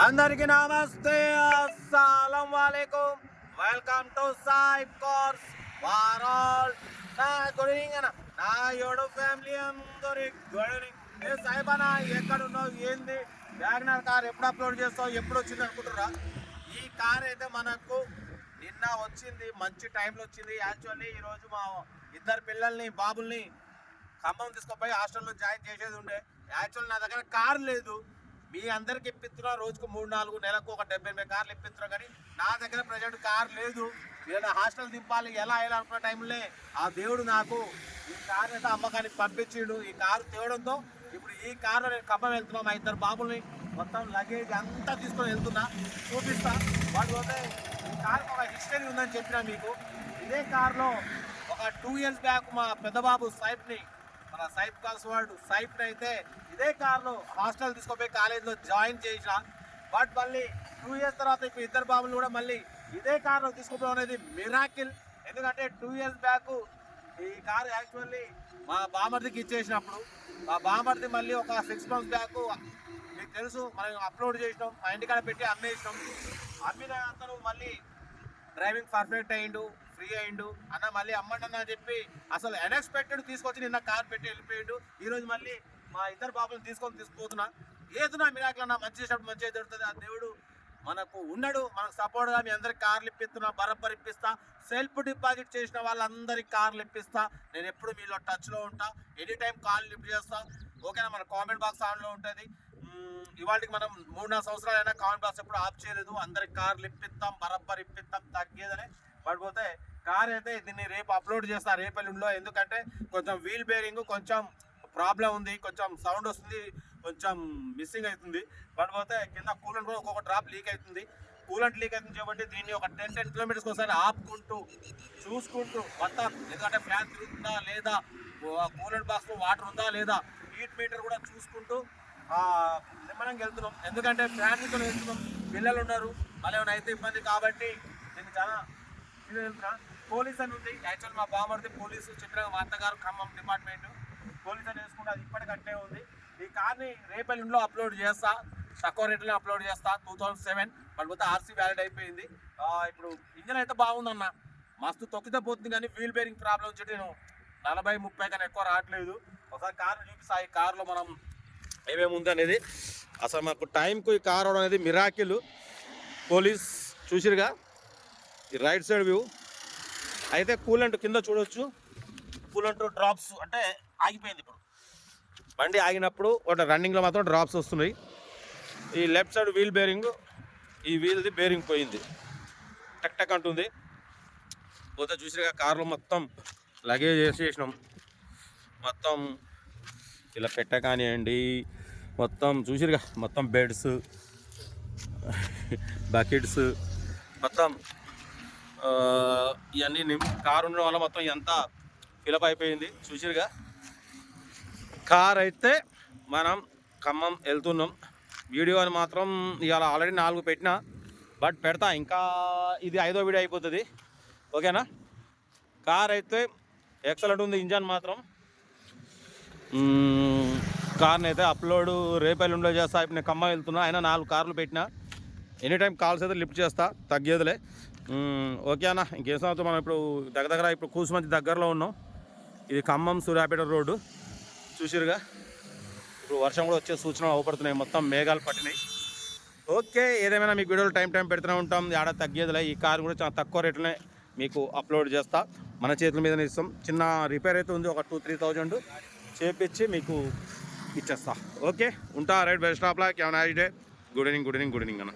అందరికి నమస్తే, అస్సలం వాలేకుం. వెల్కమ్ టు సాయి కార్స్ వారాల్. నా గుడ్ ఈవినింగ్ అన్న, నా యోడు ఫ్యామిలీ అందరి గుడ్ ఈవినింగ్. ఏ సాయిబానా, ఎక్కడున్నావు, ఏంది వ్యాగనర్ కార్ ఎప్పుడు అప్లోడ్ చేస్తావు, ఎప్పుడు వచ్చింది అనుకుంటురా? ఈ కార్ అయితే మనకు నిన్న వచ్చింది, మంచి టైంలో వచ్చింది. యాక్చువల్లీ ఈరోజు మా ఇద్దరు పిల్లల్ని బాబుల్ని ఖమ్మం తీసుకుపోయి హాస్టల్లో జాయిన్ చేసేది ఉండే. యాక్చువల్ నా దగ్గర కార్ లేదు, మీ అందరికి ఇప్పిస్తున్నా. రోజుకు 3-4 నెలకు ఒక 70-80 కార్లు ఇప్పిస్తున్నా, కానీ నా దగ్గర ప్రజెంట్ కార్ లేదు. నేను హాస్టల్ దింపాలి, ఎలా అనుకున్న టైంలో ఆ దేవుడు నాకు ఈ కార్ అయితే అమ్మకానికి పంపించిండు. ఈ కారు తేవడంతో ఇప్పుడు ఈ కార్లో నేను ఖమ్మం వెళ్తున్నా. మా ఇద్దరు బాబుల్ని మొత్తం లగేజ్ అంతా తీసుకొని వెళ్తున్నా, చూపిస్తా. వాటి పోతే ఈ కార్కి ఒక హిస్టరీ ఉందని చెప్పినా మీకు. ఇదే కార్లో ఒక 2 years బ్యాక్ మా పెద్ద బాబు సైఫ్ని, మన సైఫ్ కాల్స్వాడు సైఫ్ని అయితే ఇదే కార్లో హాస్టల్ తీసుకుపోయి కాలేజీలో జాయిన్ చేసిన. బట్ మళ్ళీ 2 years తర్వాత ఇప్పుడు ఇద్దరు బాబులు కూడా మళ్ళీ ఇదే కార్లో తీసుకుపోవడం అనేది మిరాకిల్. ఎందుకంటే 2 years బ్యాక్ ఈ కారు యాక్చువల్లీ మా బామర్దికి ఇచ్చేసినప్పుడు, మా బామర్ది మళ్ళీ ఒక 6 months బ్యాక్ మీకు తెలుసు మనం అప్లోడ్ చేసినాం, మా ఇంటికాడ పెట్టి అమ్మేసినాం. అమ్మిన అతను మళ్ళీ డ్రైవింగ్ పర్ఫెక్ట్ అయ్యిండు, ఫ్రీ అయ్యిండు. అన్న మళ్ళీ అమ్మండి అన్న అని చెప్పి అసలు అన్ఎక్స్పెక్టెడ్ తీసుకొచ్చి నిన్న కార్ పెట్టి వెళ్ళిపోయిండు. ఈరోజు మళ్ళీ మా ఇద్దరు బాబులను తీసుకుపోతున్నా. ఏదున్నా మిరాకిల్ అన్న, మంచి చేసినప్పుడు మంచిగా దొరుకుతుంది. ఆ దేవుడు మనకు ఉన్నాడు, మనకు సపోర్ట్గా. మీ అందరికి కార్లు ఇప్పిస్తున్నా, బరబ్బర్ ఇప్పిస్తా. సెల్ఫ్ డిపాజిట్ చేసిన వాళ్ళందరికీ కార్లు ఇప్పిస్తా. నేను ఎప్పుడు మీలో టచ్లో ఉంటా, ఎనీ టైం కాల్ లిఫ్ట్ చేస్తా. ఓకేనా? మన కామెంట్ బాక్స్ ఆన్లో ఉంటుంది. ఇవాళకి మనం 3-4 సంవత్సరాలైనా కామెంట్ బాక్స్ ఎప్పుడు ఆఫ్ చేయలేదు. అందరికి కార్లు ఇప్పిస్తాం, బరబ్బర్ ఇప్పిస్తాం, తగ్గేదని పడిపోతే కార్ అయితే దీన్ని రేపు అప్లోడ్ చేస్తా, రేపెల్లుండిలో. ఎందుకంటే కొంచెం వీల్ బేరింగ్ కొంచెం ప్రాబ్లం ఉంది, కొంచెం సౌండ్ వస్తుంది, కొంచెం మిస్సింగ్ అవుతుంది. పడిపోతే కింద కూలెంట్ కూడా ఒక్కొక్క డ్రాప్ లీక్ అవుతుంది. కూలెంట్ లీక్ అవుతుంది కాబట్టి దీన్ని ఒక 10 kilometers ఒకసారి ఆపుకుంటూ చూసుకుంటూ మొత్తం, ఎందుకంటే ఫ్యాన్ తిరుగుతుందా లేదా, కూలెంట్ బాక్స్లో వాటర్ ఉందా లేదా, హీట్ మీటర్ కూడా చూసుకుంటూ నిమ్మలంగా వెళ్తున్నాం. ఎందుకంటే ఫ్యాన్తో వెళ్తున్నాం, పిల్లలు ఉన్నారు, మళ్ళీ ఏమైనా అయితే ఇబ్బంది. కాబట్టి దీన్ని చాలా వెళ్తున్నా. పోలీస్ అని ఉంది, యాక్చువల్ మా బామర్ది పోలీసు చెప్పిన, మా అత్తగారు ఖమ్మం డిపార్ట్మెంట్ పోలీస్ అని వేసుకుంటే అది ఇప్పటికంటే ఉంది. ఈ కార్ని రేపెల్లుండిలో అప్లోడ్ చేస్తా, తక్కువ రేట్లో అప్లోడ్ చేస్తా. 2007 పడిపోతే ఆర్సీ వ్యాలిడ్ అయిపోయింది. ఇప్పుడు ఇంజన్ అయితే బాగుందన్న, మస్తు తొక్కితే పోతుంది, కానీ వీల్ బేరింగ్ ప్రాబ్లం వచ్చి నేను 40-30 కన్నా ఎక్కువ రావట్లేదు. ఒకసారి కారు చూపిస్తా, ఈ కారులో మనం ఏమేమి ఉంది అనేది. అసలు మాకు టైంకు ఈ కార్ అవడం అనేది మిరాకిల్. పోలీస్ చూసిరుగా ఈ రైట్ సైడ్ వ్యూ అయితే కూలెంట్ కింద చూడవచ్చు. కూలెంట్ డ్రాప్స్ అంటే ఆగిపోయింది. ఇప్పుడు బండి ఆగినప్పుడు ఒక రన్నింగ్లో మాత్రం డ్రాప్స్ వస్తున్నాయి. ఈ లెఫ్ట్ సైడ్ వీల్ బేరింగ్, ఈ వీల్ది బేరింగ్ పోయింది, టక్ టక్ అంటుంది. పోతే చూసిగా కార్లో మొత్తం లగేజ్ వేసేసినాం. మొత్తం ఇలా పెట్ట కానివ్వండి, మొత్తం చూసిరుగా, మొత్తం బెడ్స్, బకెట్స్, మొత్తం ఇవన్నీ కారు ఉండడం వల్ల మొత్తం ఎంత ఫిలప్ అయిపోయింది. చూసిరుగా, కార్ అయితే మనం ఖమ్మం వెళ్తున్నాం. వీడియో అని మాత్రం ఇవాళ ఆల్రెడీ 4 పెట్టినా, బట్ పెడతా, ఇంకా ఇది 5వ వీడియో అయిపోతుంది. ఓకేనా? కార్ అయితే ఎక్సలెంట్ ఉంది. ఇంజన్ మాత్రం కార్ని అయితే అప్లోడ్ రేపెల్లుండిలో చేస్తా. ఇప్పుడు నేను ఖమ్మం వెళ్తున్నా, అయినా 4 కార్లు పెట్టినా. ఎనీ టైం కాల్స్ అయితే లిఫ్ట్ చేస్తా, తగ్గేదిలే. ఓకే అన్న, ఇంకేం సంవత్సరం మనం ఇప్పుడు దగ్గర ఇప్పుడు కూసుమంచి దగ్గరలో ఉన్నాం. ఇది ఖమ్మం సూర్యాపేట రోడ్డు చూసిరుగా. ఇప్పుడు వర్షం కూడా వచ్చే సూచనలు అవపడుతున్నాయి, మొత్తం మేఘాలు పట్టినాయి. ఓకే, ఏదేమైనా మీకు వీడియోలు టైం పెడుతూనే ఉంటాం, ఆడ తగ్గేదిలే. ఈ కారు కూడా చాలా తక్కువ రేట్లోనే మీకు అప్లోడ్ చేస్తా, మన చేతుల మీదనే ఇస్తాం. చిన్న రిపేర్ అయితే ఉంది, ఒక 2-3 thousand చేపించి మీకు ఇచ్చేస్తా. ఓకే, ఉంటా. రైట్, బెస్ట్ స్టాప్లా. Have a nice day. Good evening అన్న.